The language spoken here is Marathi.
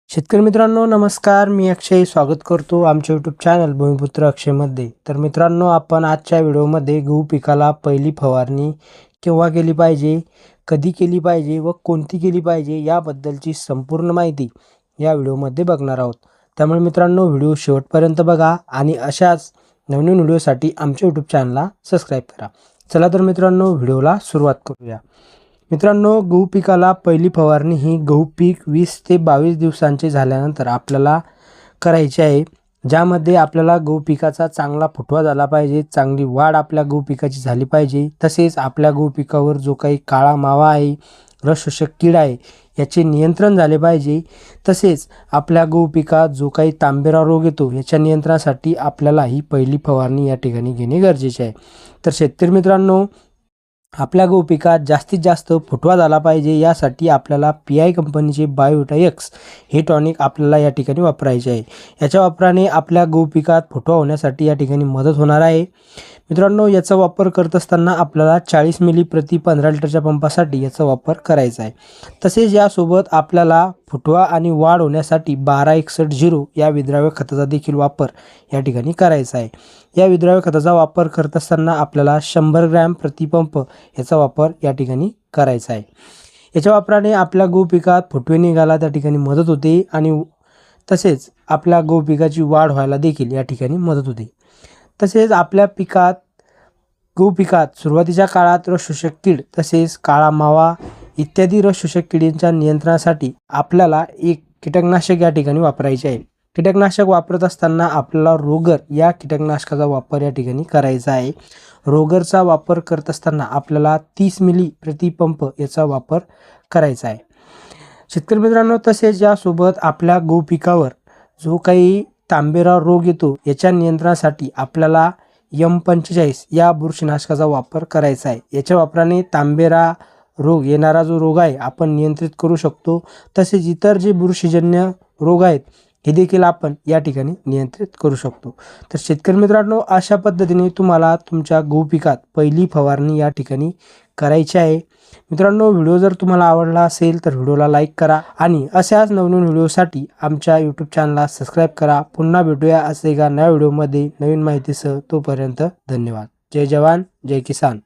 शेतकरी मित्रांनो नमस्कार, मी अक्षय स्वागत करतो आमच्या यूट्यूब चॅनल भूमिपुत्र अक्षयमध्ये। तर मित्रांनो, आपण आजच्या व्हिडिओमध्ये गहू पिकाला पहिली फवारणी केव्हा केली पाहिजे, कधी केली पाहिजे व कोणती केली पाहिजे याबद्दलची संपूर्ण माहिती या व्हिडिओमध्ये बघणार आहोत। त्यामुळे मित्रांनो, व्हिडिओ शेवटपर्यंत बघा आणि अशाच नवीन व्हिडिओसाठी आमच्या यूट्यूब चॅनलला सबस्क्राईब करा। चला तर मित्रांनो, व्हिडिओला सुरुवात करूया। मित्रांनो, गहू पिकाला पहिली फवारणी ही गहू पीक 20 ते 22 दिवसांचे झाल्यानंतर आपल्याला करायची आहे, ज्यामध्ये आपल्याला गहू पिकाचा चांगला फुटवा झाला पाहिजे, चांगली वाढ आपल्या गहू पिकाची झाली पाहिजे। तसेच आपल्या गहू पिकावर जो काही काळा मावा आहे, रस शोषक कीड आहे, याचे नियंत्रण झाले पाहिजे। तसेच आपल्या गहू पिकात जो काही तांबेरा रोग येतो याच्या नियंत्रणासाठी आपल्याला ही पहिली फवारणी या ठिकाणी घेणे गरजेचे आहे। तर शेतकरी मित्रांनो, आपल्या गहू पिकात जास्तीत जास्त फुटवा झाला पाहिजे, यासाठी आपल्याला PI कंपनीचे बायोविटा एक्स हे टॉनिक आपल्याला या ठिकाणी वापरायचे आहे। याच्या वापराने आपल्या गहू पिकात फुटवा होण्यासाठी या ठिकाणी मदत होणार आहे। मित्रांनो, याचा वापर करत असताना आपल्याला 40 मिली प्रति 15 लिटरच्या पंपासाठी याचा वापर करायचा आहे। तसेच यासोबत आपल्याला फुटवा आणि वाढ होण्यासाठी 1261 या विद्राव्य खताचा देखील वापर या ठिकाणी करायचा आहे। या विद्राव्य खताचा वापर करत असताना आपल्याला 100 ग्रॅम प्रति पंप याचा वापर या ठिकाणी करायचा आहे। याच्या वापराने आपल्या गहू पिकात फुटवे निघायला त्या ठिकाणी मदत होते आणि तसेच आपल्या गहू पिकाची वाढ व्हायला देखील या ठिकाणी मदत होते। तसेच आपल्या गहू पिकात सुरुवातीच्या काळात रस शोषक कीड तसेच काळा मावा इत्यादी रस शोषक किडींच्या नियंत्रणासाठी आपल्याला एक कीटकनाशक या ठिकाणी वापरायचे आहे। कीटकनाशक वापरत असताना आपल्याला रोगर या कीटकनाशकाचा वापर या ठिकाणी करायचा आहे। रोगरचा वापर करत असताना आपल्याला 30 मिली प्रति पंप याचा वापर करायचा आहे। शेतकरी मित्रांनो, तसेच यासोबत आपल्या गहू पिकावर जो काही तांबेरा रोग येतो याच्या नियंत्रणासाठी आपल्याला M45 या बुरशीनाशकाचा वापर करायचा आहे। याच्या वापराने तांबेरा रोग येणारा जो रोग आहे आपण नियंत्रित करू शकतो। तसेच इतर जे बुरशीजन्य रोग आहेत हे देखील आपण या ठिकाणी नियंत्रित करू शकतो। तर शेतकरी मित्रांनो, अशा पद्धतीने तुम्हाला तुमच्या गहू पिकात पहिली फवारणी या ठिकाणी करायची आहे। मित्रांनो, व्हिडिओ जर तुम्हाला आवडला असेल तर व्हिडिओला लाईक करा आणि अशाच नवनवीन व्हिडिओसाठी आमच्या यूट्यूब चॅनलला सबस्क्राईब करा। पुन्हा भेटूया असे एका नव्या व्हिडिओमध्ये नवीन माहितीसह। तोपर्यंत धन्यवाद। जय जवान जय किसान।